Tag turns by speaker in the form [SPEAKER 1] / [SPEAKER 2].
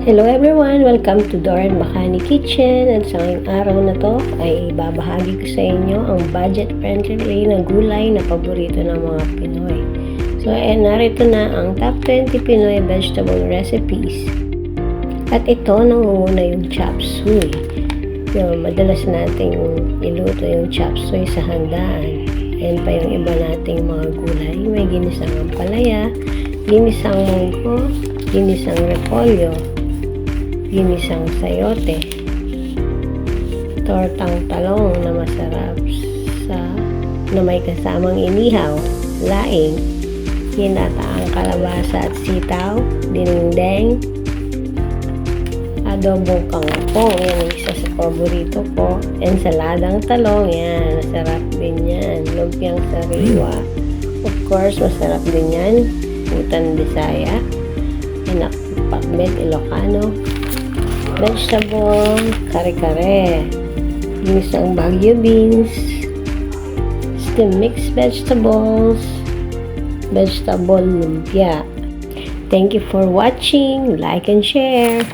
[SPEAKER 1] Hello everyone! Welcome to Doren Bacani Kitchen. At sa ngayong araw na to ay ibabahagi ko sa inyo ang budget-friendly na gulay na paborito ng mga Pinoy. So narito na ang top 20 Pinoy Vegetable Recipes. At ito nangunguna yung Chop Suey. Madalas nating iluto yung Chop Suey sa handaan. Ayan pa yung iba nating mga gulay. May ginisang ampalaya, ginisang monggo, ginisang repolyo, ginisang sayote, tortang talong na masarap na may kasamang inihaw, laing, ginataang kalabasa at sitaw, dinding, adobong kangkong, yan isa sa paborito ko, ensaladang talong, yan, masarap din yan, lumpiang sariwa, of course, masarap din yan, putan Bisaya, Pinakbet Ilocano, vegetable, kare-kare, ginisang Baguio beans, steamed mixed vegetables, vegetable lumpia. Thank you for watching. Like and share.